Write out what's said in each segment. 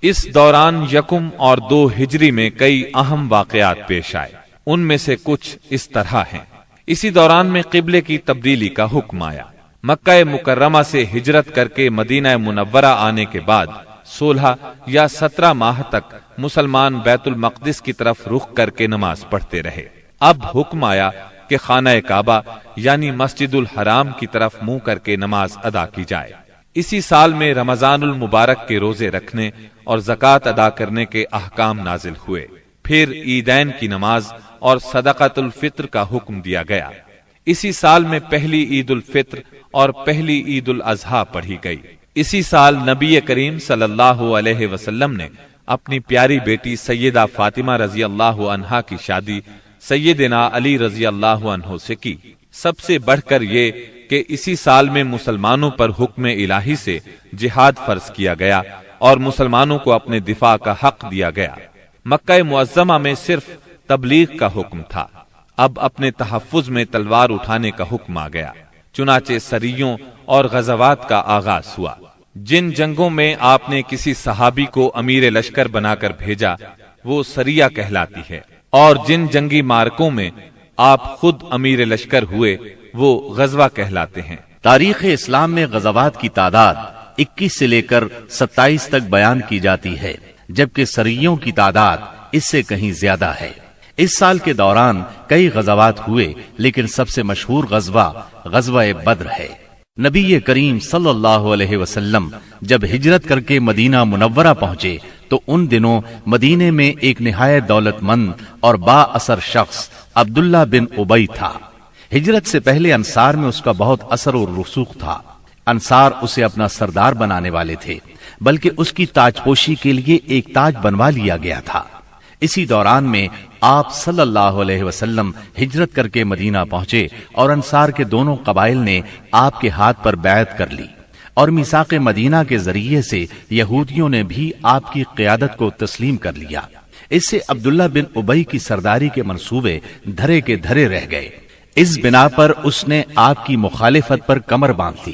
اس دوران یکم اور 2 ہجری میں کئی اہم واقعات پیش آئے، ان میں سے کچھ اس طرح ہیں۔ اسی دوران میں قبلے کی تبدیلی کا حکم آیا۔ مکہ مکرمہ سے ہجرت کر کے مدینہ منورہ آنے کے بعد 16 یا 17 ماہ تک مسلمان بیت المقدس کی طرف رخ کر کے نماز پڑھتے رہے۔ اب حکم آیا کہ خانہ کعبہ یعنی مسجد الحرام کی طرف منہ کر کے نماز ادا کی جائے۔ اسی سال میں رمضان المبارک کے روزے رکھنے اور زکوٰۃ ادا کرنے کے احکام نازل ہوئے۔ پھر عیدین کی نماز اور صدقۃ الفطر کا حکم دیا گیا۔ اسی سال میں پہلی عید الفطر اور پہلی عید الاضحیٰ پڑھی گئی۔ اسی سال نبی کریم صلی اللہ علیہ وسلم نے اپنی پیاری بیٹی سیدہ فاطمہ رضی اللہ عنہا کی شادی سیدنا علی رضی اللہ عنہ سے کی۔ سب سے بڑھ کر یہ کہ اسی سال میں مسلمانوں پر حکم الہی سے جہاد فرض کیا گیا اور مسلمانوں کو اپنے دفاع کا حق دیا گیا۔ مکہ معظمہ میں صرف تبلیغ کا حکم تھا، اب اپنے تحفظ میں تلوار اٹھانے کا حکم آ گیا۔ چنانچہ سریوں اور غزوات کا آغاز ہوا۔ جن جنگوں میں آپ نے کسی صحابی کو امیر لشکر بنا کر بھیجا وہ سریہ کہلاتی ہے، اور جن جنگی مارکوں میں آپ خود امیر لشکر ہوئے وہ غزوہ کہلاتے ہیں۔ تاریخ اسلام میں غزوات کی تعداد 21 سے لے کر 27 تک بیان کی جاتی ہے، جبکہ سریوں کی تعداد اس سے کہیں زیادہ ہے۔ اس سال کے دوران کئی غزوات ہوئے، لیکن سب سے مشہور غزوہ بدر ہے۔ نبی کریم صلی اللہ علیہ وسلم جب ہجرت کر کے مدینہ منورہ پہنچے تو ان دنوں مدینے میں ایک نہایت دولت مند اور با اثر شخص عبداللہ بن ابی تھا۔ ہجرت سے پہلے انصار میں اس کا بہت اثر و رسوخ تھا۔ انصار اسے اپنا سردار بنانے والے تھے، بلکہ اس کی تاج پوشی کے لیے ایک تاج بنوا لیا گیا تھا۔ اسی دوران میں آپ صلی اللہ علیہ وسلم ہجرت کر کے مدینہ پہنچے اور انصار کے دونوں قبائل نے آپ کے ہاتھ پر بیعت کر لی، اور میثاق مدینہ کے ذریعے سے یہودیوں نے بھی آپ کی قیادت کو تسلیم کر لیا۔ اس سے عبداللہ بن ابی کی سرداری کے منصوبے دھرے کے دھرے رہ گئے۔ اس بنا پر اس نے آپ کی مخالفت پر کمر باندھ لی۔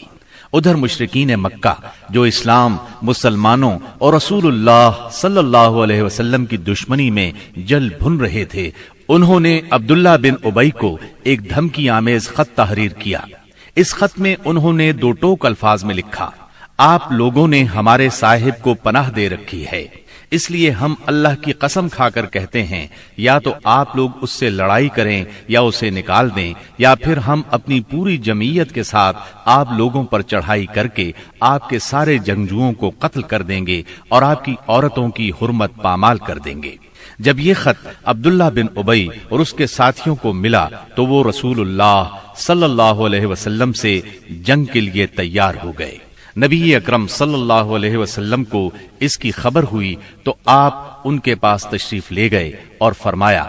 ادھر مشرکین مکہ جو اسلام، مسلمانوں اور رسول اللہ صلی اللہ علیہ وسلم کی دشمنی میں جل بھن رہے تھے، انہوں نے عبداللہ بن ابی کو ایک دھمکی آمیز خط تحریر کیا۔ اس خط میں انہوں نے 2 ٹوک الفاظ میں لکھا: آپ لوگوں نے ہمارے صاحب کو پناہ دے رکھی ہے، اس لیے ہم اللہ کی قسم کھا کر کہتے ہیں یا تو آپ لوگ اس سے لڑائی کریں یا اسے نکال دیں، یا پھر ہم اپنی پوری جمعیت کے ساتھ آپ لوگوں پر چڑھائی کر کے آپ کے سارے جنگجوؤں کو قتل کر دیں گے اور آپ کی عورتوں کی حرمت پامال کر دیں گے۔ جب یہ خط عبداللہ بن ابی اور اس کے ساتھیوں کو ملا تو وہ رسول اللہ صلی اللہ علیہ وسلم سے جنگ کے لیے تیار ہو گئے۔ نبی اکرم صلی اللہ علیہ وسلم کو اس کی خبر ہوئی تو آپ ان کے پاس تشریف لے گئے اور فرمایا: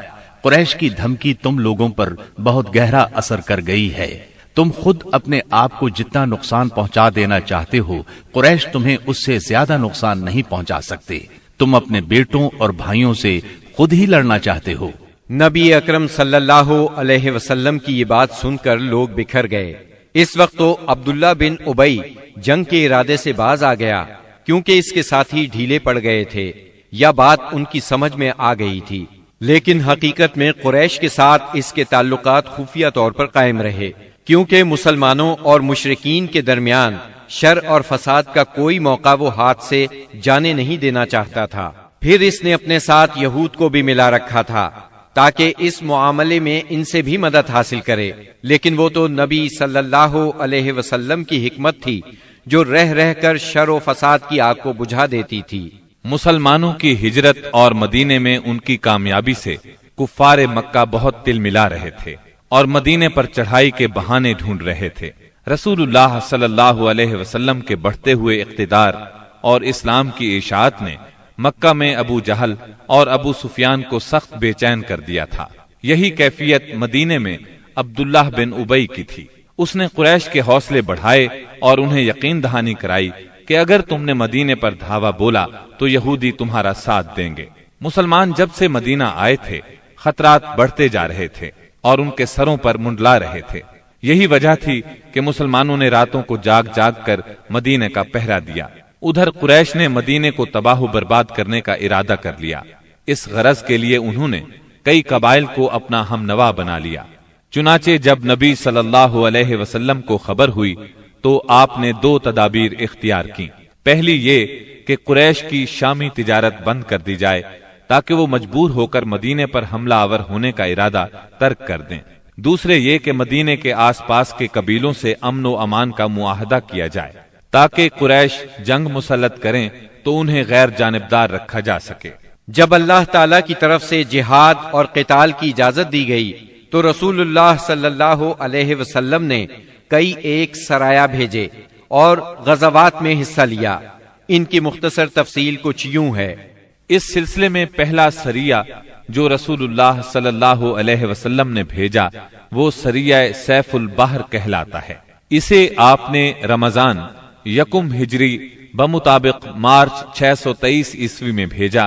قریش کی دھمکی تم لوگوں پر بہت گہرا اثر کر گئی ہے۔ تم خود اپنے آپ کو جتنا نقصان پہنچا دینا چاہتے ہو، قریش تمہیں اس سے زیادہ نقصان نہیں پہنچا سکتے۔ تم اپنے بیٹوں اور بھائیوں سے خود ہی لڑنا چاہتے ہو۔ نبی اکرم صلی اللہ علیہ وسلم کی یہ بات سن کر لوگ بکھر گئے۔ اس وقت تو عبداللہ بن ابی جنگ کے ارادے سے باز آ گیا، کیونکہ اس کے ساتھی ڈھیلے پڑ گئے تھے یا بات ان کی سمجھ میں آ گئی تھی، لیکن حقیقت میں قریش کے ساتھ اس کے تعلقات خفیہ طور پر قائم رہے، کیونکہ مسلمانوں اور مشرکین کے درمیان شر اور فساد کا کوئی موقع وہ ہاتھ سے جانے نہیں دینا چاہتا تھا۔ پھر اس نے اپنے ساتھ یہود کو بھی ملا رکھا تھا تاکہ اس معاملے میں ان سے بھی مدد حاصل کرے، لیکن وہ تو نبی صلی اللہ علیہ وسلم کی حکمت تھی جو رہ رہ کر شر و فساد کی آگ کو بجھا دیتی تھی۔ مسلمانوں کی ہجرت اور مدینے میں ان کی کامیابی سے کفار مکہ بہت تل ملا رہے تھے اور مدینے پر چڑھائی کے بہانے ڈھونڈ رہے تھے۔ رسول اللہ صلی اللہ علیہ وسلم کے بڑھتے ہوئے اقتدار اور اسلام کی اشاعت نے مکہ میں ابو جہل اور ابو سفیان کو سخت بے چین کر دیا تھا۔ یہی کیفیت مدینے میں عبداللہ بن ابی کی تھی۔ اس نے قریش کے حوصلے بڑھائے اور انہیں یقین دہانی کرائی کہ اگر تم نے مدینے پر دھاوا بولا تو یہودی تمہارا ساتھ دیں گے۔ مسلمان جب سے مدینہ آئے تھے خطرات بڑھتے جا رہے تھے اور ان کے سروں پر منڈلا رہے تھے۔ یہی وجہ تھی کہ مسلمانوں نے راتوں کو جاگ جاگ کر مدینے کا پہرا دیا۔ ادھر قریش نے مدینے کو تباہ و برباد کرنے کا ارادہ کر لیا۔ اس غرض کے لیے انہوں نے کئی قبائل کو اپنا ہم نوا بنا لیا۔ چنانچہ جب نبی صلی اللہ علیہ وسلم کو خبر ہوئی تو آپ نے دو تدابیر اختیار کی۔ پہلی یہ کہ قریش کی شامی تجارت بند کر دی جائے تاکہ وہ مجبور ہو کر مدینے پر حملہ آور ہونے کا ارادہ ترک کر دیں۔ دوسرے یہ کہ مدینے کے آس پاس کے قبیلوں سے امن و امان کا معاہدہ کیا جائے تاکہ قریش جنگ مسلط کریں تو انہیں غیر جانبدار رکھا جا سکے۔ جب اللہ تعالی کی طرف سے جہاد اور قتال کی اجازت دی گئی تو رسول اللہ صلی اللہ علیہ وسلم نے کئی ایک سرایہ بھیجے اور غزوات میں حصہ لیا۔ ان کی مختصر تفصیل کچھ یوں ہے۔ اس سلسلے میں پہلا سریہ جو رسول اللہ صلی اللہ علیہ وسلم نے بھیجا وہ سریہ سیف البحر کہلاتا ہے۔ اسے آپ نے رمضان یکم ہجری بمطابق مارچ 623 عیسوی میں بھیجا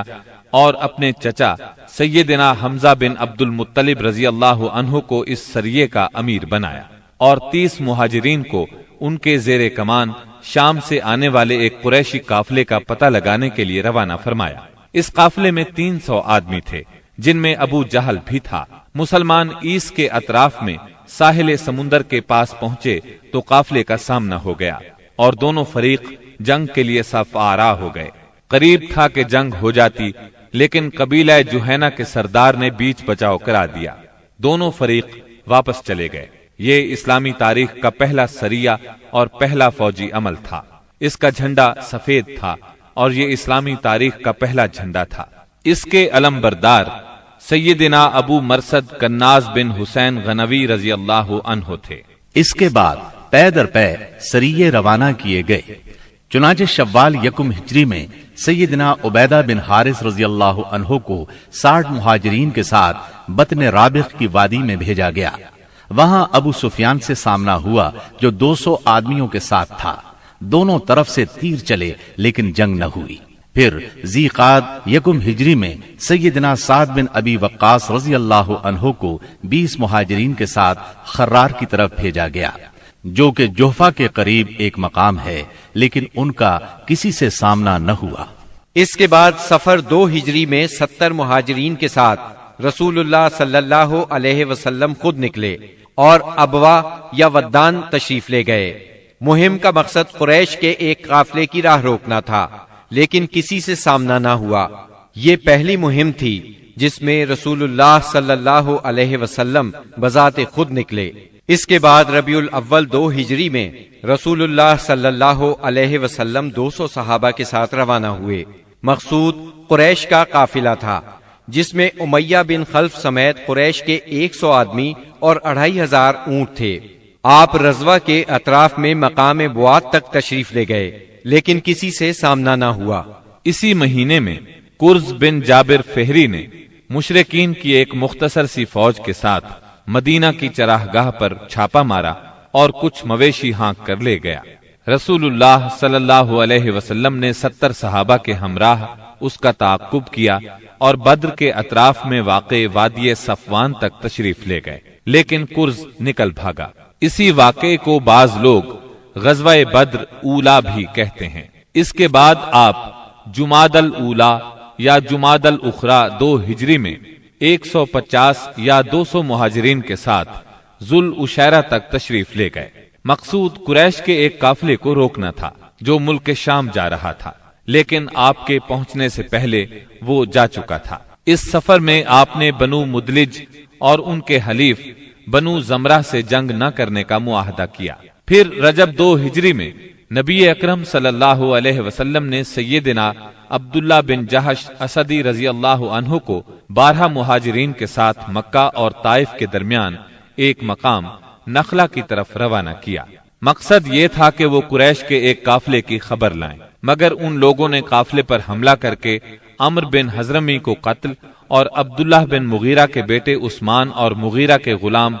اور اپنے چچا سیدنا حمزہ بن عبد المطلب رضی اللہ عنہ کو اس سریے کا امیر بنایا اور 30 مہاجرین کو ان کے زیر کمان شام سے آنے والے ایک قریشی قافلے کا پتہ لگانے کے لیے روانہ فرمایا۔ اس قافلے میں 300 آدمی تھے جن میں ابو جہل بھی تھا۔ مسلمان ایس کے اطراف میں ساحل سمندر کے پاس پہنچے تو قافلے کا سامنا ہو گیا اور دونوں فریق جنگ کے لیے صف آرا ہو گئے۔ قریب تھا کہ جنگ ہو جاتی لیکن قبیلہ جوہینہ کے سردار نے بیچ بچاؤ کرا دیا۔ دونوں فریق واپس چلے گئے۔ یہ اسلامی تاریخ کا پہلا سریہ اور پہلا فوجی عمل تھا۔ اس کا جھنڈا سفید تھا اور یہ اسلامی تاریخ کا پہلا جھنڈا تھا۔ اس کے علم بردار سیدنا ابو مرصد کناز بن حسین غنوی رضی اللہ عنہ تھے۔ اس کے بعد پے در پے سریے روانہ کیے گئے۔ چنانچہ شوال یکم ہجری میں سیدنا عبیدہ بن حارث رضی اللہ عنہ کو 60 مہاجرین کے ساتھ بطن رابغ کی وادی میں بھیجا گیا۔ وہاں ابو سفیان سے سامنا ہوا جو 200 آدمیوں کے ساتھ تھا۔ دونوں طرف سے تیر چلے لیکن جنگ نہ ہوئی۔ پھر ذی قعد یکم ہجری میں سیدنا سعد بن ابی وقاص رضی اللہ عنہ کو 20 مہاجرین کے ساتھ خرار کی طرف بھیجا گیا جو کہ جوفا کے قریب ایک مقام ہے، لیکن ان کا کسی سے سامنا نہ ہوا۔ اس کے بعد سفر 2 ہجری میں 70 مہاجرین کے ساتھ رسول اللہ صلی اللہ علیہ وسلم خود نکلے اور ابوا یا ودان تشریف لے گئے۔ مہم کا مقصد قریش کے ایک قافلے کی راہ روکنا تھا لیکن کسی سے سامنا نہ ہوا۔ یہ پہلی مہم تھی جس میں رسول اللہ صلی اللہ علیہ وسلم بذات خود نکلے۔ اس کے بعد ربیع الاول 2 ہجری میں رسول اللہ صلی اللہ علیہ وسلم 200 صحابہ کے ساتھ روانہ ہوئے۔ مقصود قریش کا قافلہ تھا جس میں امیہ بن خلف سمیت قریش کے 100 آدمی اور 2500 اونٹ تھے۔ آپ رضوہ کے اطراف میں مقام بوات تک تشریف لے گئے لیکن کسی سے سامنا نہ ہوا۔ اسی مہینے میں قرز بن جابر فہری نے مشرکین کی ایک مختصر سی فوج کے ساتھ مدینہ کی چراگاہ پر چھاپا مارا اور کچھ مویشی ہانک کر لے گیا۔ رسول اللہ صلی اللہ علیہ وسلم نے 70 صحابہ کے ہمراہ اس کا تعاقب کیا اور بدر کے اطراف میں واقع وادی صفوان تک تشریف لے گئے لیکن قرز نکل بھاگا۔ اسی واقعے کو بعض لوگ غزوہ بدر اولا بھی کہتے ہیں۔ اس کے بعد آپ جمادی الاولا یا جمادی الاخری 2 ہجری میں 150 یا 200 مہاجرین کے ساتھ ذوالعشیرہ تک تشریف لے گئے۔ مقصود قریش کے ایک قافلے کو روکنا تھا جو ملک شام جا رہا تھا، لیکن آپ کے پہنچنے سے پہلے وہ جا چکا تھا۔ اس سفر میں آپ نے بنو مدلج اور ان کے حلیف بنو زمرہ سے جنگ نہ کرنے کا معاہدہ کیا۔ پھر رجب 2 ہجری میں نبی اکرم صلی اللہ علیہ وسلم نے سیدنا عبداللہ بن جہش اسدی رضی اللہ عنہ کو 12 مہاجرین کے ساتھ مکہ اور طائف کے درمیان ایک مقام نخلہ کی طرف روانہ کیا۔ مقصد یہ تھا کہ وہ قریش کے ایک قافلے کی خبر لائیں، مگر ان لوگوں نے قافلے پر حملہ کر کے عمرو بن حضرمی کو قتل اور عبداللہ بن مغیرہ کے بیٹے عثمان اور مغیرہ کے غلام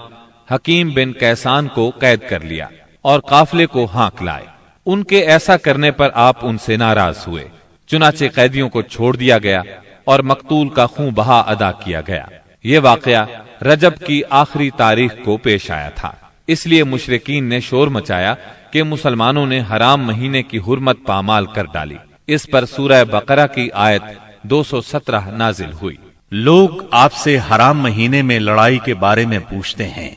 حکیم بن کیسان کو قید کر لیا اور قافلے کو ہانک لائے۔ ان کے ایسا کرنے پر آپ ان سے ناراض ہوئے، چنانچہ قیدیوں کو چھوڑ دیا گیا اور مقتول کا خون بہا ادا کیا گیا۔ یہ واقعہ رجب کی آخری تاریخ کو پیش آیا تھا، اس لیے مشرکین نے شور مچایا کہ مسلمانوں نے حرام مہینے کی حرمت پامال کر ڈالی۔ اس پر سورہ بقرہ کی آیت 217 نازل ہوئی۔ لوگ آپ سے حرام مہینے میں لڑائی کے بارے میں پوچھتے ہیں،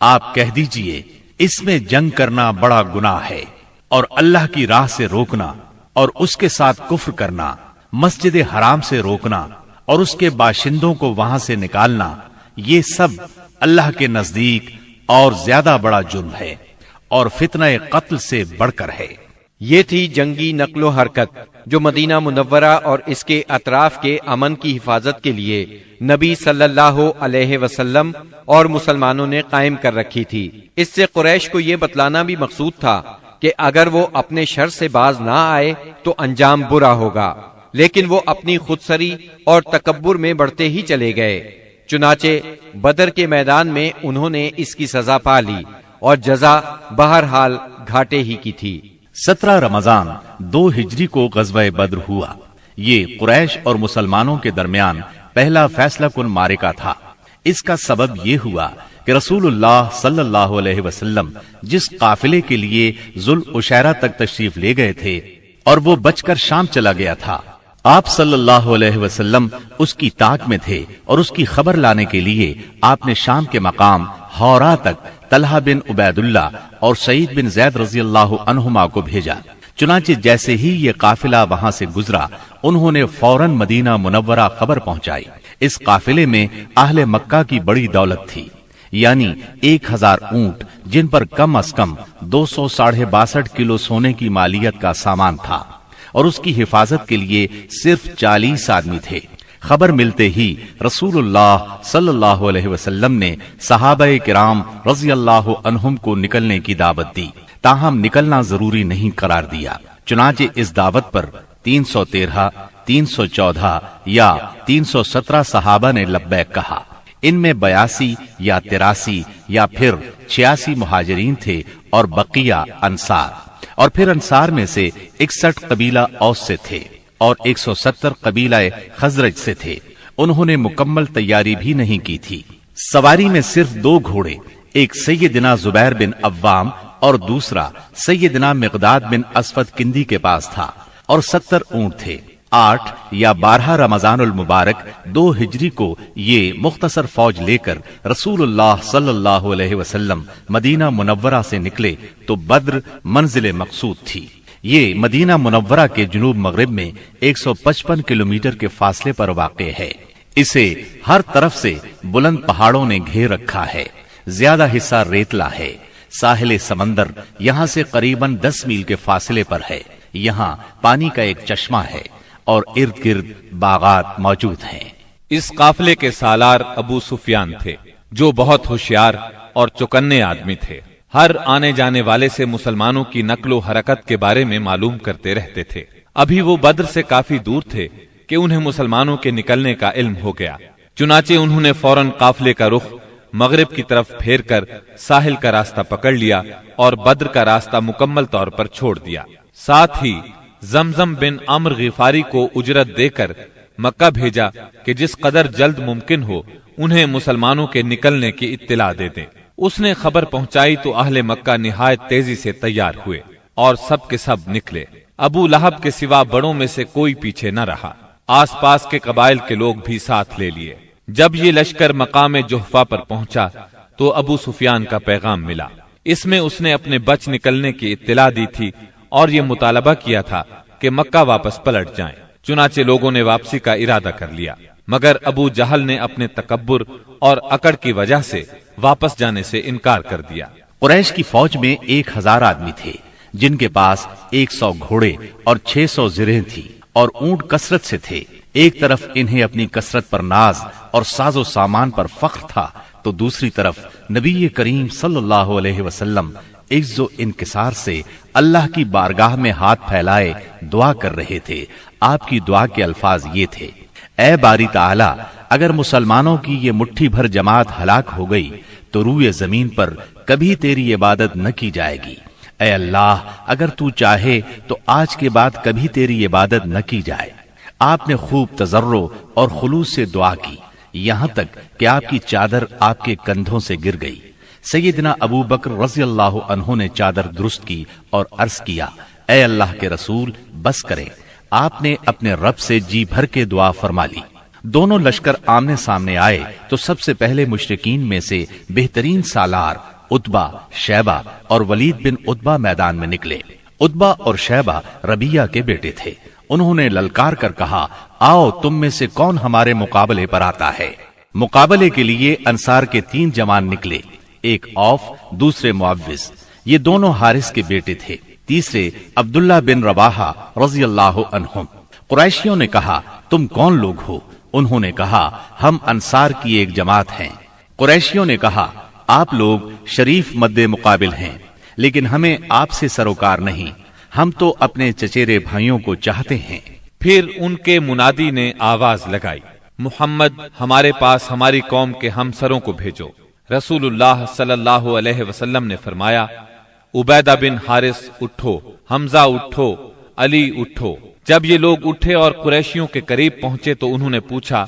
آپ کہہ دیجئے اس میں جنگ کرنا بڑا گناہ ہے، اور اللہ کی راہ سے روکنا اور اس کے ساتھ کفر کرنا، مسجد حرام سے روکنا اور اس کے باشندوں کو وہاں سے نکالنا، یہ سب اللہ کے نزدیک اور زیادہ بڑا جرم ہے اور فتنہ قتل سے بڑھ کر ہے۔ یہ تھی جنگی نقل و حرکت جو مدینہ منورہ اور اس کے اطراف کے امن کی حفاظت کے لیے نبی صلی اللہ علیہ وسلم اور مسلمانوں نے قائم کر رکھی تھی۔ اس سے قریش کو یہ بتلانا بھی مقصود تھا کہ اگر وہ اپنے شر سے باز نہ آئے تو انجام برا ہوگا، لیکن وہ اپنی خودسری اور تکبر میں بڑھتے ہی چلے گئے۔ چنانچہ بدر کے میدان میں انہوں نے اس کی سزا پا لی اور جزا بہرحال گھاٹے ہی کی تھی۔ 17 رمضان 2 ہجری کو غزوہ بدر ہوا۔ یہ قریش اور مسلمانوں کے درمیان پہلا فیصلہ کن معرکہ تھا۔ اس کا سبب یہ ہوا کہ رسول اللہ صلی اللہ علیہ وسلم جس قافلے کے لیے ذوالعشیرہ تک تشریف لے گئے تھے اور وہ بچ کر شام چلا گیا تھا، آپ صلی اللہ علیہ وسلم اس کی طاق میں تھے اور اس کی خبر لانے کے لیے آپ نے شام کے مقام ہورا تک طلحہ بن عبید اللہ اور سعید بن زید رضی اللہ عنہما کو بھیجا۔ چنانچہ جیسے ہی یہ قافلہ وہاں سے گزرا، انہوں نے فوراً مدینہ منورہ خبر پہنچائی۔ اس قافلے میں اہل مکہ کی بڑی دولت تھی، یعنی 1000 اونٹ جن پر کم از کم 262 کلو سونے کی مالیت کا سامان تھا، اور اس کی حفاظت کے لیے صرف 40 آدمی تھے۔ خبر ملتے ہی رسول اللہ صلی اللہ علیہ وسلم نے صحابہ کرام رضی اللہ عنہم کو نکلنے کی دعوت دی، تاہم نکلنا ضروری نہیں قرار دیا۔ چنانچہ اس دعوت پر 313، 314 یا 317 صحابہ نے لبیک کہا۔ ان میں 82 یا 83 یا پھر 86 مہاجرین تھے اور بقیہ انصار، اور پھر انصار میں سے 61 قبیلہ اوس سے تھے اور 170 قبیلہ خزرج سے تھے۔ انہوں نے مکمل تیاری بھی نہیں کی تھی۔ سواری میں صرف 2 گھوڑے، ایک سیدنا زبیر بن عوام اور دوسرا سیدنا مقداد بن اسود کندی کے پاس تھا، اور 70 اونٹ تھے۔ 8 یا 12 رمضان المبارک 2 ہجری کو یہ مختصر فوج لے کر رسول اللہ صلی اللہ علیہ وسلم مدینہ منورہ سے نکلے تو بدر منزل مقصود تھی۔ یہ مدینہ منورہ کے جنوب مغرب میں 155 کلومیٹر کے فاصلے پر واقع ہے۔ اسے ہر طرف سے بلند پہاڑوں نے گھیر رکھا ہے، زیادہ حصہ ریتلا ہے۔ ساحل سمندر یہاں سے قریباً 10 میل کے فاصلے پر ہے۔ یہاں پانی کا ایک چشمہ ہے اور ارد گرد باغات موجود ہیں۔ اس قافلے کے سالار ابو سفیان تھے، جو بہت ہوشیار اور چوکنے آدمی تھے۔ ہر آنے جانے والے سے مسلمانوں کی نقل و حرکت کے بارے میں معلوم کرتے رہتے تھے۔ ابھی وہ بدر سے کافی دور تھے کہ انہیں مسلمانوں کے نکلنے کا علم ہو گیا۔ چنانچہ انہوں نے فوراً قافلے کا رخ مغرب کی طرف پھیر کر ساحل کا راستہ پکڑ لیا اور بدر کا راستہ مکمل طور پر چھوڑ دیا۔ ساتھ ہی زمزم بن عمر غفاری کو اجرت دے کر مکہ بھیجا کہ جس قدر جلد ممکن ہو انہیں مسلمانوں کے نکلنے کی اطلاع دے دیں۔ اس نے خبر پہنچائی تو اہل مکہ نہایت تیزی سے تیار ہوئے اور سب کے سب نکلے۔ ابو لہب کے سوا بڑوں میں سے کوئی پیچھے نہ رہا۔ آس پاس کے قبائل کے لوگ بھی ساتھ لے لیے۔ جب یہ لشکر مقام جحفہ پر پہنچا تو ابو سفیان کا پیغام ملا۔ اس میں اس نے اپنے بچ نکلنے کی اطلاع دی تھی اور یہ مطالبہ کیا تھا کہ مکہ واپس پلٹ جائیں۔ چنانچہ لوگوں نے واپسی کا ارادہ کر لیا، مگر ابو جہل نے اپنے تکبر اور اکڑ کی وجہ سے واپس جانے سے انکار کر دیا۔ قریش کی فوج میں 1000 آدمی تھے، جن کے پاس 100 گھوڑے اور 600 زرہیں تھی اور اونٹ کثرت سے تھے۔ ایک طرف انہیں اپنی کثرت پر ناز اور ساز و سامان پر فخر تھا، تو دوسری طرف نبی کریم صلی اللہ علیہ وسلم عز و انکسار سے اللہ کی بارگاہ میں ہاتھ پھیلائے دعا کر رہے تھے۔ آپ کی دعا کے الفاظ یہ تھے: اے باری تعالی، اگر مسلمانوں کی یہ مٹھی بھر جماعت ہلاک ہو گئی تو روئے زمین پر کبھی تیری عبادت نہ کی جائے گی۔ اے اللہ، اگر تو چاہے تو آج کے بعد کبھی تیری عبادت نہ کی جائے۔ آپ نے خوب تضرع اور خلوص سے دعا کی، یہاں تک کہ آپ کی چادر آپ کے کندھوں سے گر گئی۔ سیدنا ابو بکر رضی اللہ عنہ نے چادر درست کی اور عرض کیا، اے اللہ کے رسول بس کریں۔ آپ نے اپنے رب سے جی بھر کے دعا فرما لی۔ دونوں لشکر آمنے سامنے آئے تو سب سے پہلے مشرکین میں سے بہترین سالار عتبہ، شیبہ اور ولید بن عتبہ میدان میں نکلے۔ عتبہ اور شیبہ ربیہ کے بیٹے تھے۔ انہوں نے للکار کر کہا، آؤ تم میں سے کون ہمارے مقابلے پر آتا ہے۔ مقابلے کے لیے انصار کے 3 جوان نکلے، ایک اوف، دوسرے معوذ، یہ دونوں حارث کے بیٹے تھے، تیسرے عبداللہ بن رواحہ رضی اللہ عنہم۔ قریشیوں نے کہا، تم کون لوگ ہو؟ انہوں نے کہا، ہم انصار کی ایک جماعت ہیں۔ قریشیوں نے کہا، آپ لوگ شریف مد مقابل ہیں، لیکن ہمیں آپ سے سروکار نہیں، ہم تو اپنے چچیرے بھائیوں کو چاہتے ہیں۔ پھر ان کے منادی نے آواز لگائی، محمد ہمارے پاس ہماری قوم کے ہمسروں کو بھیجو۔ رسول اللہ صلی اللہ علیہ وسلم نے فرمایا، عبیدہ بن حارث اٹھو، حمزہ اٹھو، علی اٹھو۔ جب یہ لوگ اٹھے اور قریشیوں کے قریب پہنچے تو انہوں نے پوچھا،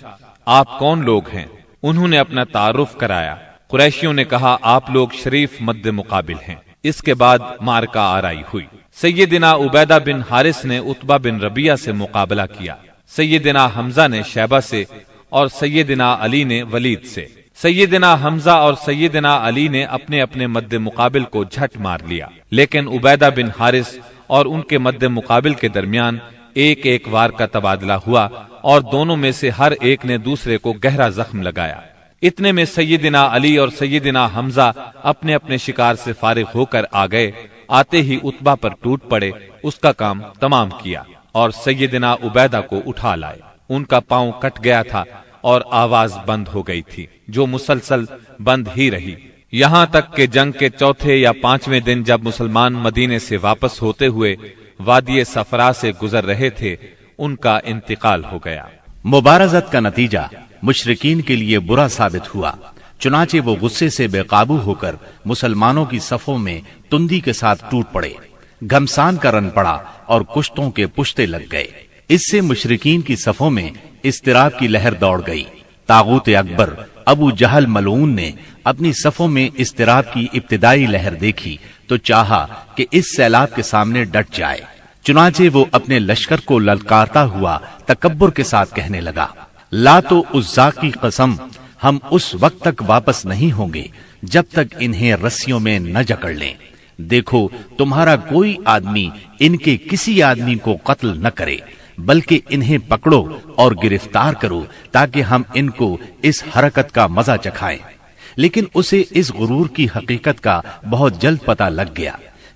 آپ کون لوگ ہیں؟ انہوں نے اپنا تعارف کرایا۔ قریشیوں نے کہا، آپ لوگ شریف مد مقابل ہیں۔ اس کے بعد مارکہ آرائی ہوئی۔ سیدنا عبیدہ بن حارث نے عتبہ بن ربیہ سے مقابلہ کیا، سیدنا حمزہ نے شیبہ سے اور سیدنا علی نے ولید سے۔ سیدنا حمزہ اور سیدنا علی نے اپنے اپنے مد مقابل کو جھٹ مار لیا، لیکن عبیدہ بن حارث اور ان کے مد مقابل کے درمیان ایک ایک وار کا تبادلہ ہوا اور دونوں میں سے ہر ایک نے دوسرے کو گہرا زخم لگایا۔ اتنے میں سیدنا علی اور سیدنا حمزہ اپنے اپنے شکار سے فارغ ہو کر آ گئے۔ آتے ہی عتبہ پر ٹوٹ پڑے، اس کا کام تمام کیا اور سیدنا عبیدہ کو اٹھا لائے۔ ان کا پاؤں کٹ گیا تھا اور آواز بند ہو گئی تھی، جو مسلسل بند ہی رہی، یہاں تک کہ جنگ کے 4 یا 5ویں دن جب مسلمان مدینے سے واپس ہوتے ہوئے وادی صفرا سے گزر رہے تھے، ان کا انتقال ہو گیا۔ مبارزت کا نتیجہ مشرکین کے لیے برا ثابت ہوا، چنانچہ وہ غصے سے بے قابو ہو کر مسلمانوں کی صفوں میں تندی کے ساتھ ٹوٹ پڑے، گھمسان کا رن پڑا اور کشتوں کے پشتے لگ گئے۔ اس سے مشرکین کی صفوں میں اضطراب کی لہر دوڑ گئی۔ طاغوت اکبر ابو جہل ملعون نے اپنی صفوں میں اضطراب کی ابتدائی لہر دیکھی تو چاہا کہ اس سیلاب کے سامنے ڈٹ جائے، چنانچہ وہ اپنے لشکر کو للکارتا ہوا تکبر کے ساتھ کہنے لگا، لات و عزا کی قسم، ہم اس وقت تک واپس نہیں ہوں گے جب تک انہیں رسیوں میں نہ جکڑ لیں۔ دیکھو تمہارا کوئی آدمی ان کے کسی آدمی کو قتل نہ کرے، بلکہ انہیں پکڑو اور گرفتار کرو تاکہ ہم ان کو اس حرکت کا مزہ چکھائیں۔ لیکن اسے اس غرور کی حقیقت کا بہت جلد پتہ لگ گیا،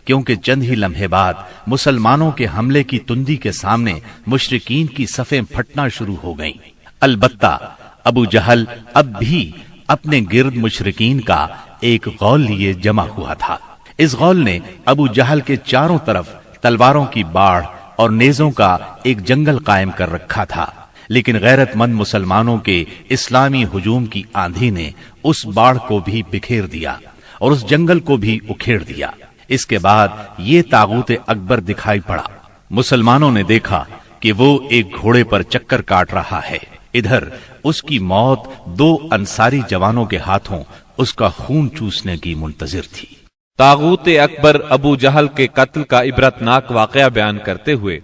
کیونکہ چند ہی لمحے بعد مسلمانوں کے حملے کی تندی کے سامنے مشرکین کی صفیں پھٹنا شروع ہو گئیں۔ البتہ ابو جہل اب بھی اپنے گرد مشرکین کا ایک غول لیے جمع ہوا تھا۔ اس غول نے ابو جہل کے چاروں طرف تلواروں کی باڑھ اور نیزوں کا ایک جنگل قائم کر رکھا تھا، لیکن غیرت مند مسلمانوں کے اسلامی ہجوم کی آندھی نے اس باڑھ کو بھی بکھیر دیا اور اس جنگل کو بھی اکھیڑ دیا۔ اس کے بعد یہ طاغوت اکبر دکھائی پڑا۔ مسلمانوں نے دیکھا کہ وہ ایک گھوڑے پر چکر کاٹ رہا ہے، ادھر اس کی موت 2 انصاری جوانوں کے ہاتھوں اس کا خون چوسنے کی منتظر تھی۔ طاغوت اکبر ابو جہل کے قتل کا عبرتناک واقعہ بیان کرتے ہوئے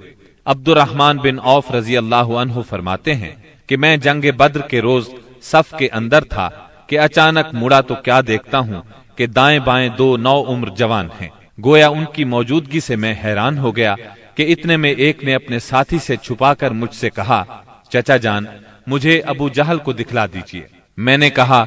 عبد الرحمن بن عوف رضی اللہ عنہ فرماتے ہیں کہ میں جنگ بدر کے روز صف کے اندر تھا کہ اچانک مڑا تو کیا دیکھتا ہوں کہ دائیں بائیں 2 نوعمر جوان ہیں۔ گویا ان کی موجودگی سے میں حیران ہو گیا کہ اتنے میں ایک نے اپنے ساتھی سے چھپا کر مجھ سے کہا، چچا جان مجھے ابو جہل کو دکھلا دیجئے۔ میں نے کہا،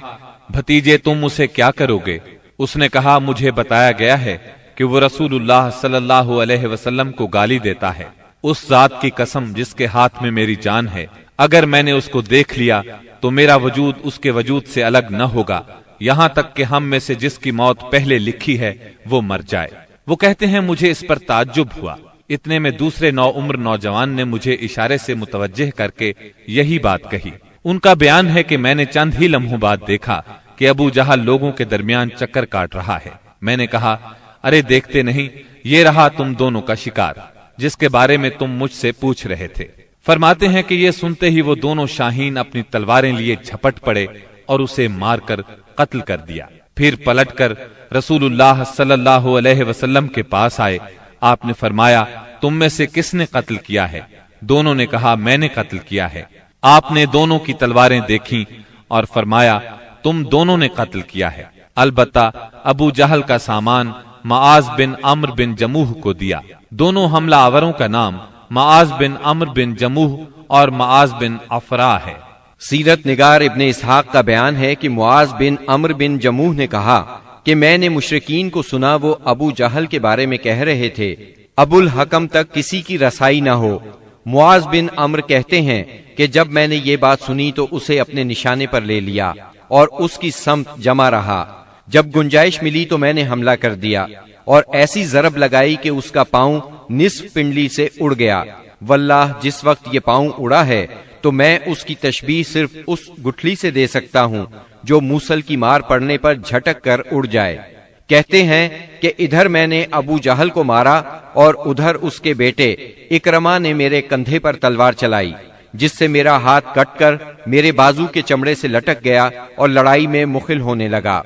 بھتیجے تم اسے کیا کرو گے؟ اس نے کہا، مجھے بتایا گیا ہے کہ وہ رسول اللہ صلی اللہ علیہ وسلم کو گالی دیتا ہے۔ اس ذات کی قسم جس کے ہاتھ میں میری جان ہے، اگر میں نے اس کو دیکھ لیا تو میرا وجود اس کے وجود سے الگ نہ ہوگا، یہاں تک کہ ہم میں سے جس کی موت پہلے لکھی ہے وہ مر جائے۔ وہ کہتے ہیں مجھے اس پر تعجب ہوا۔ اتنے میں دوسرے نوعمر نوجوان نے مجھے اشارے سے متوجہ کر کے یہی بات کہی۔ ان کا بیان ہے کہ میں نے چند ہی لمحوں بعد دیکھا کہ ابو جہل لوگوں کے درمیان چکر کاٹ رہا ہے۔ میں نے کہا، ارے دیکھتے نہیں، یہ رہا تم دونوں کا شکار جس کے بارے میں تم مجھ سے پوچھ رہے تھے۔ فرماتے ہیں کہ یہ سنتے ہی وہ دونوں شاہین اپنی تلواریں لیے جھپٹ پڑے اور اسے مار کر قتل کر دیا۔ پھر پلٹ کر رسول اللہ صلی اللہ علیہ وسلم کے پاس آئے۔ آپ نے فرمایا تم میں سے کس نے قتل کیا ہے؟ دونوں نے کہا میں نے قتل کیا ہے۔ آپ نے دونوں کی تلواریں دیکھیں اور فرمایا تم دونوں نے قتل کیا ہے، البتہ ابو جہل کا سامان معاذ بن عمرو بن جموح کو دیا۔ دونوں حملہ آوروں کا نام معاذ بن عمرو بن جموح اور معاذ بن افرا ہے۔ سیرت نگار ابن اسحاق کا بیان ہے کہ معاذ بن عمرو بن جموح نے کہا کہ میں نے مشرکین کو سنا وہ ابو جہل کے بارے میں کہہ رہے تھے ابو الحکم تک کسی کی رسائی نہ ہو۔ معاذ بن عمرو کہتے ہیں کہ جب میں نے یہ بات سنی تو اسے اپنے نشانے پر لے لیا اور اس کی سمت جمع رہا۔ جب گنجائش ملی تو میں نے حملہ کر دیا اور ایسی ضرب لگائی کہ اس کا پاؤں نصف پنڈلی سے اڑ گیا۔ واللہ جس وقت یہ پاؤں اڑا ہے تو میں اس کی تشبیہ صرف اس گٹھلی سے دے سکتا ہوں جو موصل کی مار پڑنے پر جھٹک کر اڑ جائے۔ کہتے ہیں کہ ادھر میں نے ابو جہل کو مارا اور ادھر اس کے بیٹے اکرما نے میرے کندھے پر تلوار چلائی، جس سے میرا ہاتھ کٹ کر میرے بازو کے چمڑے سے لٹک گیا اور لڑائی میں مخل ہونے لگا۔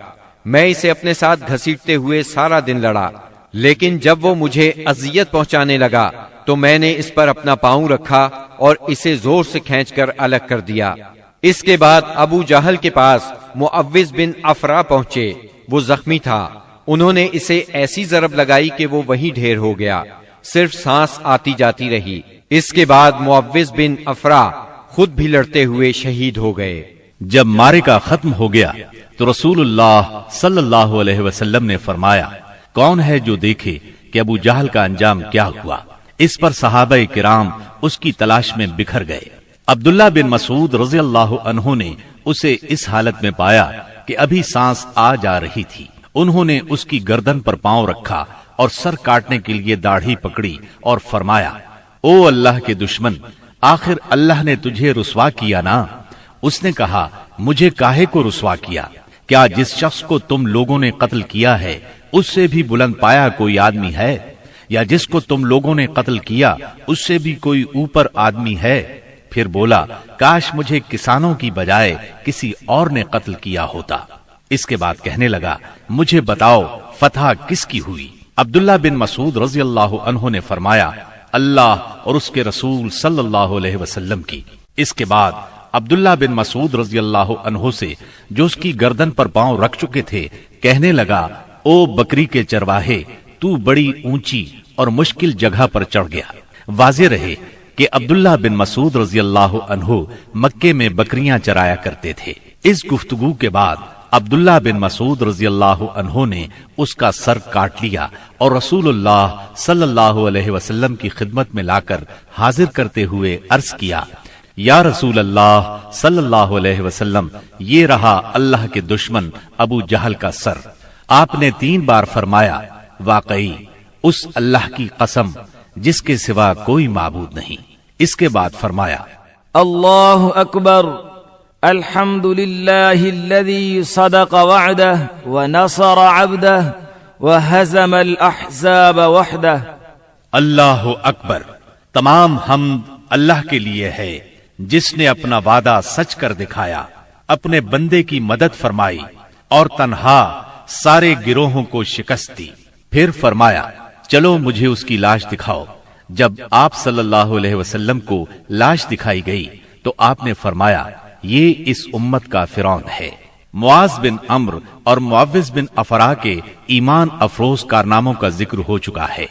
میں اسے اپنے ساتھ گھسیٹتے ہوئے سارا دن لڑا، لیکن جب وہ مجھے اذیت پہنچانے لگا تو میں نے اس پر اپنا پاؤں رکھا اور اسے زور سے کھینچ کر الگ کر دیا۔ اس کے بعد ابو جہل کے پاس معوذ بن افرا پہنچے، وہ زخمی تھا۔ انہوں نے اسے ایسی ضرب لگائی کہ وہ وہیں ڈھیر ہو گیا، صرف سانس آتی جاتی رہی۔ اس کے بعد معوذ بن افرا خود بھی لڑتے ہوئے شہید ہو گئے۔ جب معرکہ ختم ہو گیا تو رسول اللہ صلی اللہ علیہ وسلم نے فرمایا کون ہے جو دیکھے کہ ابو جہل کا انجام کیا ہوا؟ اس پر صحابہ کرام اس کی تلاش میں بکھر گئے۔ عبداللہ بن مسعود رضی اللہ عنہ نے اسے اس حالت میں پایا کہ ابھی سانس آ جا رہی تھی۔ انہوں نے اس کی گردن پر پاؤں رکھا اور سر کاٹنے کے لیے داڑھی پکڑی اور فرمایا او اللہ کے دشمن، آخر اللہ نے تجھے رسوا کیا نا؟ اس نے کہا مجھے کاہے کو رسوا کیا؟ کیا جس شخص کو تم لوگوں نے قتل کیا ہے اس سے بھی بلند پایا کوئی آدمی ہے؟ یا جس کو تم لوگوں نے قتل کیا اس سے بھی کوئی اوپر آدمی ہے؟ پھر بولا کاش مجھے کسانوں کی بجائے کسی اور نے قتل کیا ہوتا۔ اس کے بعد کہنے لگا مجھے بتاؤ فتح کس کی ہوئی؟ عبداللہ بن مسعود رضی اللہ عنہ نے فرمایا اللہ اور اس کے رسول صلی اللہ علیہ وسلم کی۔ اس کے بعد عبداللہ بن مسعود رضی اللہ عنہ سے جو اس کی گردن پر پاؤں رکھ چکے تھے کہنے لگا او بکری کے چرواہے، تو بڑی اونچی اور مشکل جگہ پر چڑھ گیا۔ واضح رہے کہ عبداللہ بن مسعود رضی اللہ عنہ مکے میں بکریاں چرایا کرتے تھے۔ اس گفتگو کے بعد عبداللہ بن مسعود رضی اللہ عنہ نے اس کا سر کاٹ لیا اور رسول اللہ صلی اللہ علیہ وسلم کی خدمت میں لا کر حاضر کرتے ہوئے عرض کیا یا رسول اللہ صلی اللہ علیہ وسلم، یہ رہا اللہ کے دشمن ابو جہل کا سر۔ آپ نے 3 بار فرمایا واقعی اس اللہ کی قسم جس کے سوا کوئی معبود نہیں۔ اس کے بعد فرمایا اللہ اکبر، الحمد للہ الذی صدق وعدہ ونصر عبدہ وہزم الاحزاب وحدہ۔ اللہ اکبر، تمام حمد اللہ کے لیے ہے جس نے اپنا وعدہ سچ کر دکھایا، اپنے بندے کی مدد فرمائی اور تنہا سارے گروہوں کو شکست دی۔ پھر فرمایا چلو مجھے اس کی لاش دکھاؤ۔ جب آپ صلی اللہ علیہ وسلم کو لاش دکھائی گئی تو آپ نے فرمایا یہ اس امت کا فرعون ہے۔ معاذ بن عمرو اور معوذ بن افرا کے ایمان افروز کارناموں کا ذکر ہو چکا ہے۔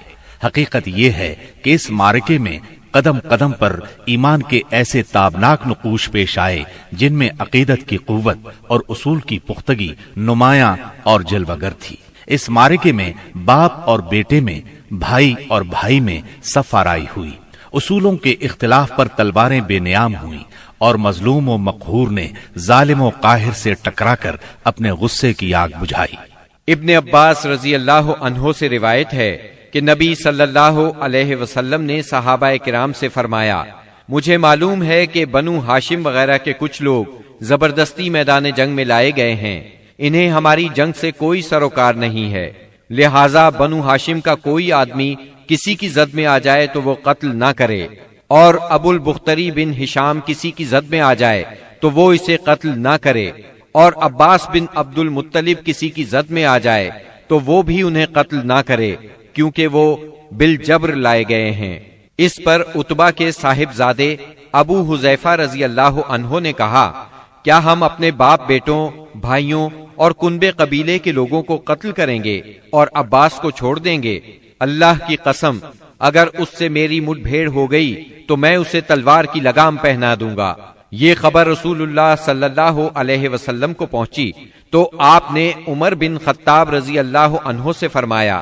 حقیقت یہ ہے کہ اس معرکے میں قدم قدم پر ایمان کے ایسے تابناک نقوش پیش آئے جن میں عقیدت کی قوت اور اصول کی پختگی نمایاں اور جلوگر تھی۔ اس معرکے میں باپ اور بیٹے میں، بھائی اور بھائی میں صف آرائی ہوئی، اصولوں کے اختلاف پر تلواریں بے نیام ہوئیں اور مظلوم و مقہور نے ظالم و قاہر سے ٹکرا کر اپنے غصے کی آگ بجھائی۔ ابن عباس رضی اللہ عنہ سے روایت ہے کہ نبی صلی اللہ علیہ وسلم نے صحابہ کرام سے فرمایا مجھے معلوم ہے کہ بنو ہاشم وغیرہ کے کچھ لوگ زبردستی میدان جنگ میں لائے گئے ہیں، انہیں ہماری جنگ سے کوئی سروکار نہیں ہے، لہٰذا بنو ہاشم کا کوئی آدمی کسی کی زد میں آ جائے تو وہ قتل نہ کرے، اور ابو البختری بن ہشام کسی کی زد میں آ جائے تو وہ اسے قتل نہ کرے، اور عباس بن عبد المطلب کسی کی زد میں آ جائے تو وہ بھی انہیں قتل نہ کرے، کیونکہ وہ بالجبر لائے گئے ہیں۔ اس پر عتبہ کے صاحبزادے ابو حذیفہ رضی اللہ عنہ نے کہا، کیا ہم اپنے باپ بیٹوں، بھائیوں اور کنبے قبیلے کے لوگوں کو قتل کریں گے اور عباس کو چھوڑ دیں گے؟ اللہ کی قسم، اگر اس سے میری مٹ بھیڑ ہو گئی تو میں اسے تلوار کی لگام پہنا دوں گا۔ یہ خبر رسول اللہ صلی اللہ علیہ وسلم کو پہنچی تو آپ نے عمر بن خطاب رضی اللہ عنہ سے فرمایا،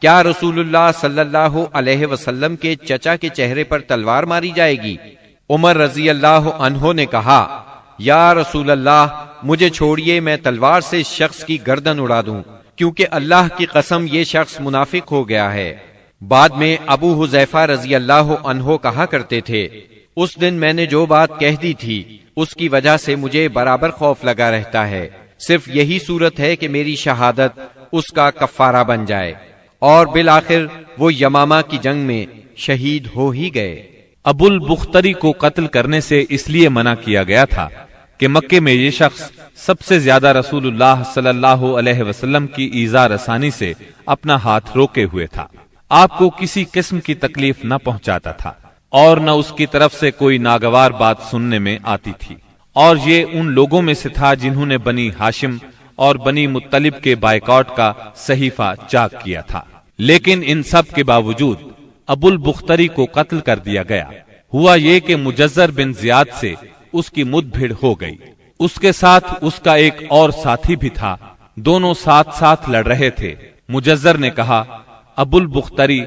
کیا رسول اللہ صلی اللہ علیہ وسلم کے چچا کے چہرے پر تلوار ماری جائے گی؟ عمر رضی اللہ عنہ نے کہا، یا رسول اللہ، مجھے چھوڑیے، میں تلوار سے اس شخص کی گردن اڑا دوں، کیونکہ اللہ کی قسم یہ شخص منافق ہو گیا ہے۔ بعد میں ابو حذیفہ رضی اللہ عنہ کہا کرتے تھے، اس دن میں نے جو بات کہہ دی تھی اس کی وجہ سے مجھے برابر خوف لگا رہتا ہے، صرف یہی صورت ہے کہ میری شہادت اس کا کفارہ بن جائے۔ اور بالآخر وہ یمامہ کی جنگ میں شہید ہو ہی گئے۔ ابو البختری کو قتل کرنے سے اس لیے منع کیا گیا تھا کہ مکے میں یہ شخص سب سے زیادہ رسول اللہ صلی اللہ علیہ وسلم کی ایذا رسانی سے اپنا ہاتھ روکے ہوئے تھا، آپ کو کسی قسم کی تکلیف نہ پہنچاتا تھا اور نہ اس کی طرف سے کوئی ناگوار بات سننے میں آتی تھی، اور یہ ان لوگوں میں سے تھا جنہوں نے بنی ہاشم اور بنی مطلب کے بائیکاٹ کا صحیفہ چاک کیا تھا۔ لیکن ان سب کے باوجود ابو البختری کو قتل کر دیا گیا۔ ہوا یہ کہ مجزر بن زیاد سے اس کی مد بھیڑ ہو گئی، اس کے ساتھ اس کا ایک اور ساتھی بھی تھا، دونوں ساتھ ساتھ لڑ رہے تھے۔ مجزر نے کہا، ابو البختری،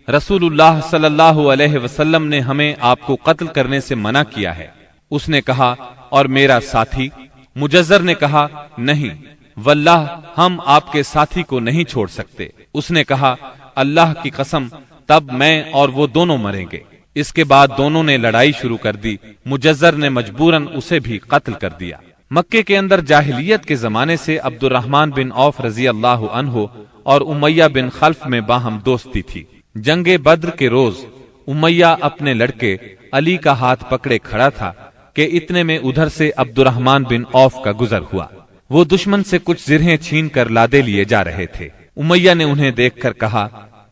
رسول اللہ صلی اللہ علیہ وسلم نے ہمیں آپ کو قتل کرنے سے منع کیا ہے۔ اس نے کہا، اور میرا ساتھی؟ مجزر نے کہا، نہیں واللہ ہم آپ کے ساتھی کو نہیں چھوڑ سکتے۔ اس نے کہا، اللہ کی قسم، تب میں اور وہ دونوں مریں گے۔ اس کے بعد دونوں نے لڑائی شروع کر دی، مجزر نے مجبوراً اسے بھی قتل کر دیا۔ مکے کے اندر جاہلیت کے زمانے سے عبد الرحمن بن عوف رضی اللہ عنہ اور امیہ بن خلف میں باہم دوستی تھی۔ جنگ بدر کے روز امیہ اپنے لڑکے علی کا ہاتھ پکڑے کھڑا تھا کہ اتنے میں ادھر سے عبد الرحمن بن عوف کا گزر ہوا۔ وہ دشمن سے کچھ زرہیں چھین کر لادے لیے جا رہے تھے۔ امیہ نے انہیں دیکھ کر کہا،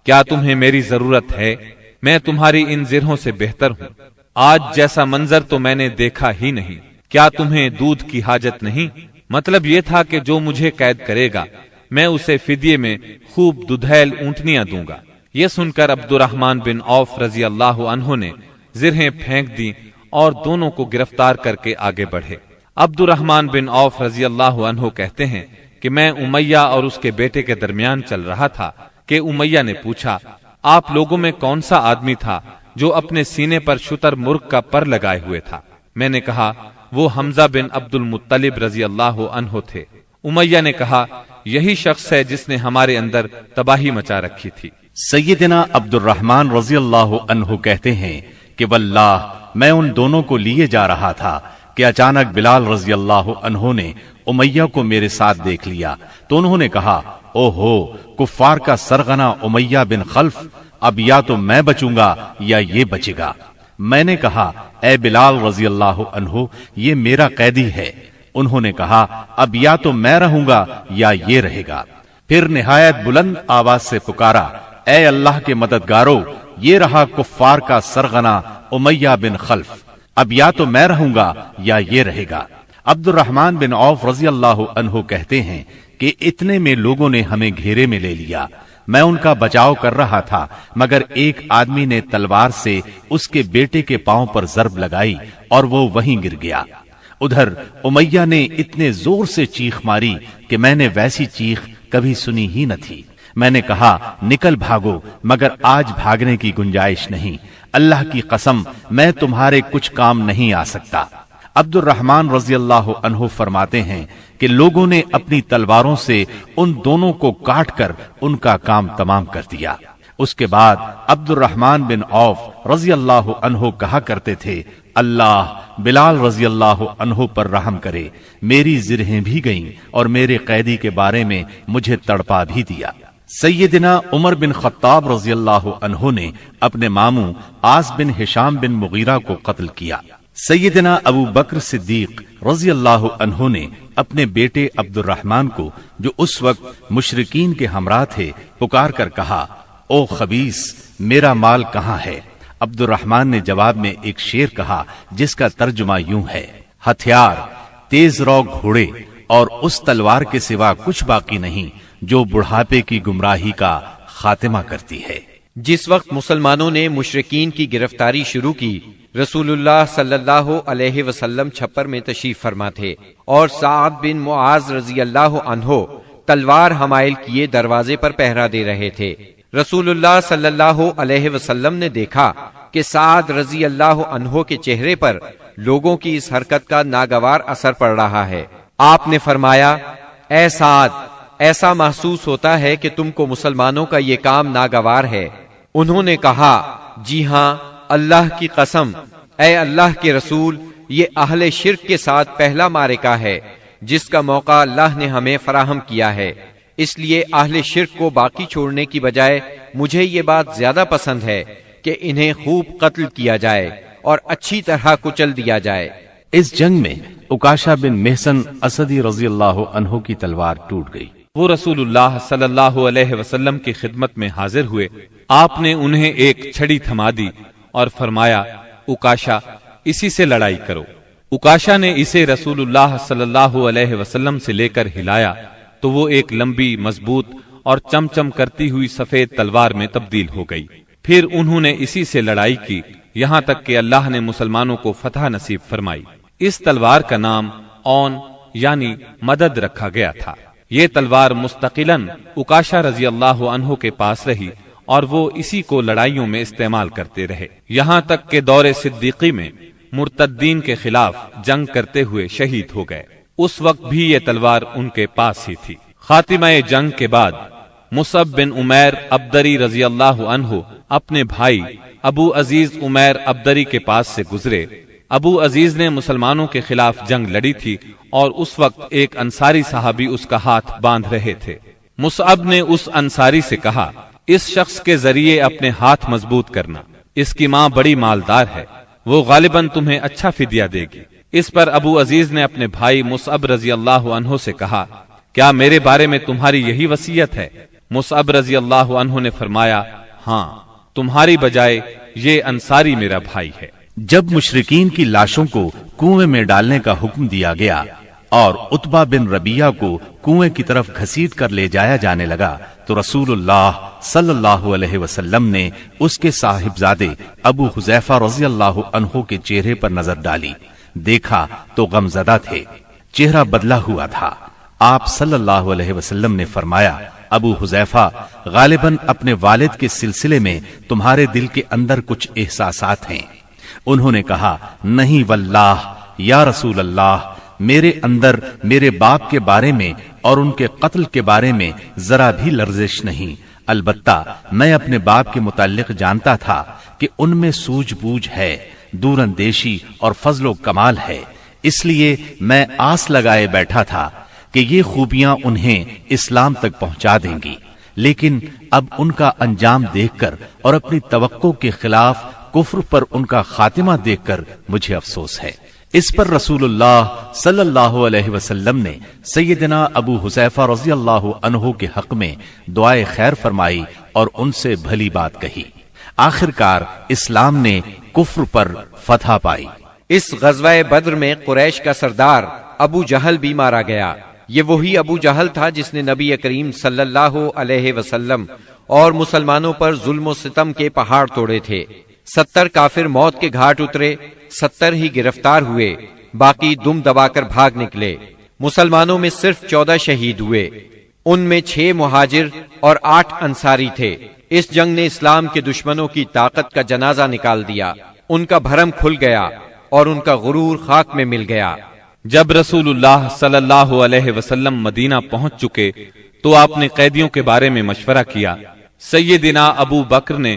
کیا تمہیں میری ضرورت ہے؟ میں تمہاری ان زرہوں سے بہتر ہوں۔ آج جیسا منظر تو میں نے دیکھا ہی نہیں۔ کیا تمہیں دودھ کی حاجت نہیں؟ مطلب یہ تھا کہ جو مجھے قید کرے گا میں اسے فدیے میں خوب ددھیل اونٹنیاں دوں گا۔ یہ سن کر عبد الرحمن بن عوف رضی اللہ عنہ نے زرہیں پھینک دی اور دونوں کو گرفتار کر کے آگے بڑھے۔ عبد الرحمن بن عوف رضی اللہ عنہ کہتے ہیں کہ میں امیہ اور اس کے بیٹے کے درمیان چل رہا تھا کہ امیہ نے پوچھا، آپ لوگوں میں کون سا آدمی تھا جو اپنے سینے پر شتر مرغ کا پر لگائے ہوئے تھا؟ میں نے کہا، وہ حمزہ بن عبد المطلب رضی اللہ عنہ تھے۔ امیہ نے کہا، یہی شخص ہے جس نے ہمارے اندر تباہی مچا رکھی تھی۔ سیدنا عبد الرحمن رضی اللہ عنہ کہتے ہیں کہ واللہ میں ان دونوں کو لیے جا رہا تھا کہ اچانک بلال رضی اللہ عنہ نے امیہ کو میرے ساتھ دیکھ لیا تو انہوں نے کہا، او ہو، کفار کا سرغنہ امیہ بن خلف، اب یا تو میں بچوں گا یا یہ بچے گا۔ میں نے کہا، اے بلال رضی اللہ عنہ، یہ میرا قیدی ہے۔ انہوں نے کہا، اب یا تو میں رہوں گا یا یہ رہے گا۔ پھر نہایت بلند آواز سے پکارا، اے اللہ کے مددگارو، یہ رہا کفار کا سرغنہ امیہ بن خلف، اب یا تو میں رہوں گا یا یہ رہے گا۔ عبد الرحمن بن عوف رضی اللہ عنہ کہتے ہیں کہ اتنے میں لوگوں نے ہمیں گھیرے میں لے لیا۔ میں ان کا بچاؤ کر رہا تھا مگر ایک آدمی نے تلوار سے اس کے بیٹے کے پاؤں پر ضرب لگائی اور وہ وہیں گر گیا۔ ادھر امیہ نے اتنے زور سے چیخ ماری کہ میں نے ویسی چیخ کبھی سنی ہی نہ تھی۔ میں نے کہا، نکل بھاگو، مگر آج بھاگنے کی گنجائش نہیں۔ اللہ کی قسم، میں تمہارے کچھ کام نہیں آ سکتا۔ عبد الرحمن رضی اللہ عنہ فرماتے ہیں کہ لوگوں نے اپنی تلواروں سے ان دونوں کو کاٹ کر ان کا کام تمام کر دیا۔ اس کے بعد عبد الرحمن بن عوف رضی اللہ عنہ کہا کرتے تھے، اللہ بلال رضی اللہ عنہ پر رحم کرے، میری زرہیں بھی گئیں اور میرے قیدی کے بارے میں مجھے تڑپا بھی دیا۔ سیدنا عمر بن خطاب رضی اللہ عنہ نے اپنے ماموں عاص بن ہشام بن مغیرہ کو قتل کیا۔ سیدنا ابو بکر صدیق رضی اللہ عنہ نے اپنے بیٹے عبد الرحمن کو جو اس وقت مشرکین کے ہمراہ تھے پکار کر کہا، او خبیث، میرا مال کہاں ہے؟ عبد الرحمن نے جواب میں ایک شعر کہا جس کا ترجمہ یوں ہے، ہتھیار، تیز رو گھوڑے اور اس تلوار کے سوا کچھ باقی نہیں جو بڑھاپے کی گمراہی کا خاتمہ کرتی ہے۔ جس وقت مسلمانوں نے مشرکین کی گرفتاری شروع کی، رسول اللہ صلی اللہ علیہ وسلم چھپر میں تشریف فرما تھے اور سعد بن معاذ رضی اللہ عنہ تلوار حمائل کیے دروازے پر پہرا دے رہے تھے۔ رسول اللہ صلی اللہ علیہ وسلم نے دیکھا کہ سعد رضی اللہ عنہ کے چہرے پر لوگوں کی اس حرکت کا ناگوار اثر پڑ رہا ہے۔ آپ نے فرمایا، اے سعد، ایسا محسوس ہوتا ہے کہ تم کو مسلمانوں کا یہ کام ناگوار ہے۔ انہوں نے کہا، جی ہاں، اللہ کی قسم، اے اللہ کے رسول، یہ اہل شرک کے ساتھ پہلا معرکہ ہے جس کا موقع اللہ نے ہمیں فراہم کیا ہے، اس لیے اہل شرک کو باقی چھوڑنے کی بجائے مجھے یہ بات زیادہ پسند ہے کہ انہیں خوب قتل کیا جائے اور اچھی طرح کچل دیا جائے۔ اس جنگ میں عکاشہ بن محسن اسدی رضی اللہ عنہ کی تلوار ٹوٹ گئی۔ وہ رسول اللہ صلی اللہ علیہ وسلم کی خدمت میں حاضر ہوئے۔ آپ نے انہیں ایک چھڑی تھما دی اور فرمایا، عکاشہ، اسی سے لڑائی کرو۔ عکاشہ نے اسے رسول اللہ صلی اللہ علیہ وسلم سے لے کر ہلایا تو وہ ایک لمبی، مضبوط اور چمچم کرتی ہوئی سفید تلوار میں تبدیل ہو گئی۔ پھر انہوں نے اسی سے لڑائی کی یہاں تک کہ اللہ نے مسلمانوں کو فتح نصیب فرمائی۔ اس تلوار کا نام اون یعنی مدد رکھا گیا تھا۔ یہ تلوار مستقلاً عکاشہ رضی اللہ عنہ کے پاس رہی اور وہ اسی کو لڑائیوں میں استعمال کرتے رہے، یہاں تک کہ دور صدیقی میں مرتدین کے خلاف جنگ کرتے ہوئے شہید ہو گئے۔ اس وقت بھی یہ تلوار ان کے پاس ہی تھی۔ خاتمہ جنگ کے بعد مصعب بن عمیر ابدری رضی اللہ عنہ اپنے بھائی ابو عزیز عمیر ابدری کے پاس سے گزرے۔ ابو عزیز نے مسلمانوں کے خلاف جنگ لڑی تھی اور اس وقت ایک انصاری صحابی اس کا ہاتھ باندھ رہے تھے۔ مصعب نے اس انصاری سے کہا، اس شخص کے ذریعے اپنے ہاتھ مضبوط کرنا، اس کی ماں بڑی مالدار ہے، وہ غالباً تمہیں اچھا فدیہ دے گی۔ اس پر ابو عزیز نے اپنے بھائی مصعب رضی اللہ عنہ سے کہا، کیا میرے بارے میں تمہاری یہی وصیت ہے؟ مصعب رضی اللہ عنہ نے فرمایا، ہاں، تمہاری بجائے یہ انصاری میرا بھائی ہے۔ جب مشرکین کی لاشوں کو کنویں میں ڈالنے کا حکم دیا گیا اور عتبہ بن ربیعہ کو کنویں کی طرف گھسیٹ کر لے جایا جانے لگا تو رسول اللہ صلی اللہ علیہ وسلم نے اس کے صاحبزادے ابو حذیفہ رضی اللہ عنہ کے چہرے پر نظر ڈالی، دیکھا تو غمزدہ تھے، چہرہ بدلا ہوا تھا۔ آپ صلی اللہ علیہ وسلم نے فرمایا، ابو حذیفہ، غالباً اپنے والد کے سلسلے میں تمہارے دل کے اندر کچھ احساسات ہیں۔ انہوں نے کہا، نہیں واللہ یا رسول اللہ، میرے اندر میرے باپ کے بارے میں اور ان کے قتل کے بارے میں ذرا بھی لرزش نہیں، البتہ میں اپنے باپ کے متعلق جانتا تھا کہ ان میں سوجھ بوجھ ہے، دور اندیشی اور فضل و کمال ہے، اس لیے میں آس لگائے بیٹھا تھا کہ یہ خوبیاں انہیں اسلام تک پہنچا دیں گی، لیکن اب ان کا انجام دیکھ کر اور اپنی توقع کے خلاف کفر پر ان کا خاتمہ دیکھ کر مجھے افسوس ہے۔ اس پر رسول اللہ صلی اللہ علیہ وسلم نے سیدنا ابو حذیفہ رضی اللہ عنہ کے حق میں دعائے خیر فرمائی اور ان سے بھلی بات کہی۔ آخرکار اسلام نے کفر پر فتح پائی۔ اس غزوہ بدر میں قریش کا سردار ابو جہل بھی مارا گیا۔ یہ وہی ابو جہل تھا جس نے نبی کریم صلی اللہ علیہ وسلم اور مسلمانوں پر ظلم و ستم کے پہاڑ توڑے تھے۔ 70 کافر موت کے گھاٹ اترے، 70 ہی گرفتار ہوئے، باقی دم دبا کر بھاگ نکلے۔ مسلمانوں میں صرف 14 شہید ہوئے، ان میں 6 مہاجر اور 8 انصاری تھے۔ اس جنگ نے اسلام کے دشمنوں کی طاقت کا جنازہ نکال دیا، ان کا بھرم کھل گیا اور ان کا غرور خاک میں مل گیا۔ جب رسول اللہ صلی اللہ علیہ وسلم مدینہ پہنچ چکے تو آپ نے قیدیوں کے بارے میں مشورہ کیا۔ سیدنا ابو بکر نے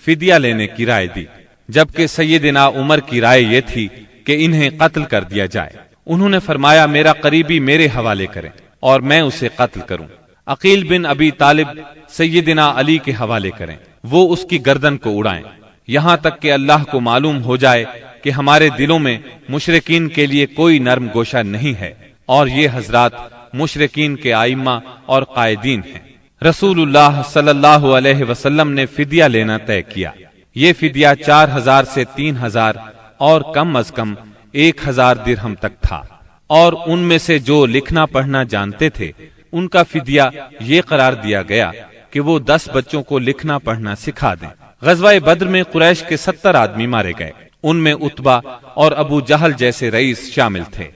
فدیہ لینے کی رائے دی، جبکہ سیدنا عمر کی رائے یہ تھی کہ انہیں قتل کر دیا جائے۔ انہوں نے فرمایا، میرا قریبی میرے حوالے کریں اور میں اسے قتل کروں۔ عقیل بن ابی طالب سیدنا علی کے حوالے کریں، وہ اس کی گردن کو اڑائیں، یہاں تک کہ اللہ کو معلوم ہو جائے کہ ہمارے دلوں میں مشرکین کے لیے کوئی نرم گوشہ نہیں ہے اور یہ حضرات مشرکین کے ائمہ اور قائدین ہیں۔ رسول اللہ صلی اللہ علیہ وسلم نے فدیہ لینا طے کیا۔ یہ فدیہ 4000 سے 3000 اور کم از کم 1000 درہم تک تھا، اور ان میں سے جو لکھنا پڑھنا جانتے تھے ان کا فدیہ یہ قرار دیا گیا کہ وہ 10 بچوں کو لکھنا پڑھنا سکھا دیں۔ غزوہ بدر میں قریش کے 70 آدمی مارے گئے، ان میں عتبہ اور ابو جہل جیسے رئیس شامل تھے۔